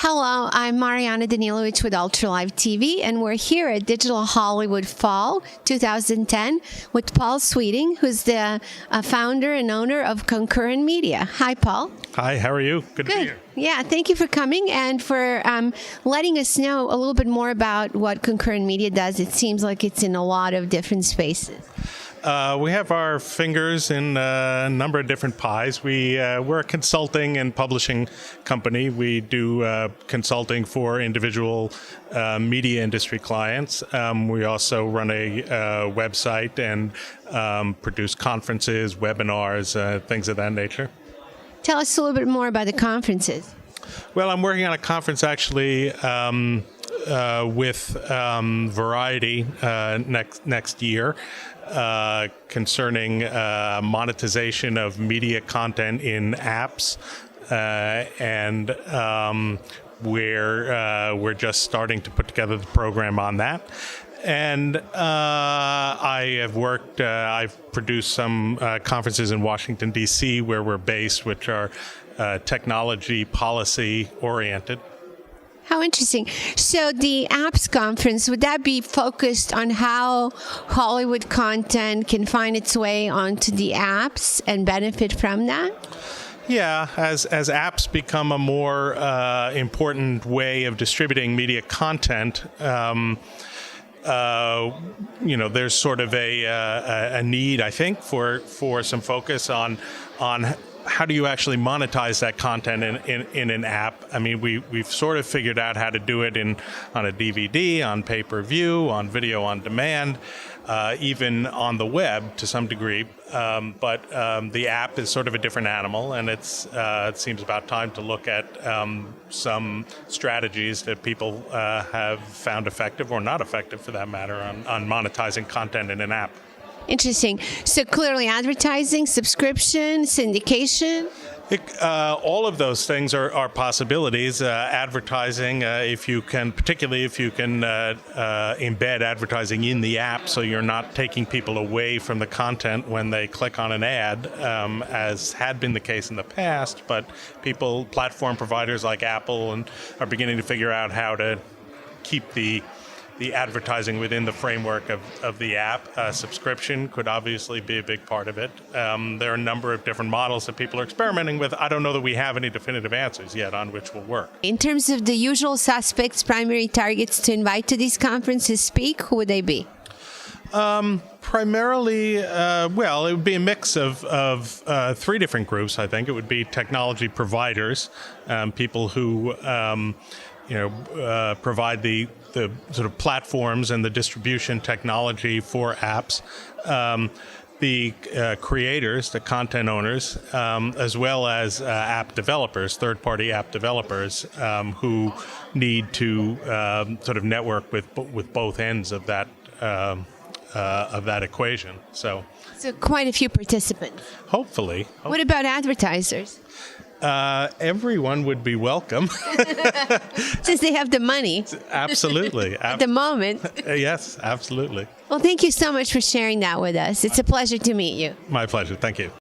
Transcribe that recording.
Hello, I'm Mariana Danilovich with Ultralive TV, and we're here at Digital Hollywood Fall 2010 with Paul Sweeting, who's the founder and owner of Concurrent Media. Hi, Paul. Hi, how are you? Good to be here. Yeah, thank you for coming and for letting us know a little bit more about what Concurrent Media does. It seems like it's in a lot of different spaces. We have our fingers in a number of different pies. We're a consulting and publishing company. We do consulting for individual media industry clients. We also run a website and produce conferences, webinars, things of that nature. Tell us a little bit more about the conferences. Well, I'm working on a conference actually with Variety next year. Concerning monetization of media content in apps, and we're just starting to put together the program on that. And I've produced some conferences in Washington, D.C., where we're based, which are technology policy oriented. How interesting. So the apps conference, would that be focused on how Hollywood content can find its way onto the apps and benefit from that? Yeah, as apps become a more important way of distributing media content, there's sort of a need, I think, for some focus on how do you actually monetize that content in an app? I mean, we've sort of figured out how to do it on a DVD, on pay-per-view, on video on demand, even on the web to some degree. But the app is sort of a different animal, and it seems about time to look at some strategies that people have found effective or not effective, for that matter, on monetizing content in an app. Interesting. So clearly advertising, subscription, syndication? All of those things are possibilities. Advertising, particularly if you can embed advertising in the app so you're not taking people away from the content when they click on an ad, as had been the case in the past. But platform providers like Apple are beginning to figure out how to keep the advertising within the framework of the app. Subscription could obviously be a big part of it. There are a number of different models that people are experimenting with. I don't know that we have any definitive answers yet on which will work. In terms of the usual suspects, primary targets to invite to these conferences speak, who would they be? Primarily, it would be a mix of three different groups, I think. It would be technology providers, people who provide the sort of platforms and the distribution technology for apps, the creators, the content owners, as well as app developers, third-party app developers, who need to sort of network with both ends of that equation. So quite a few participants. Hopefully. What about advertisers? Everyone would be welcome. Since they have the money. Absolutely. At the moment. Yes, absolutely. Well, thank you so much for sharing that with us. It's a pleasure to meet you. My pleasure. Thank you.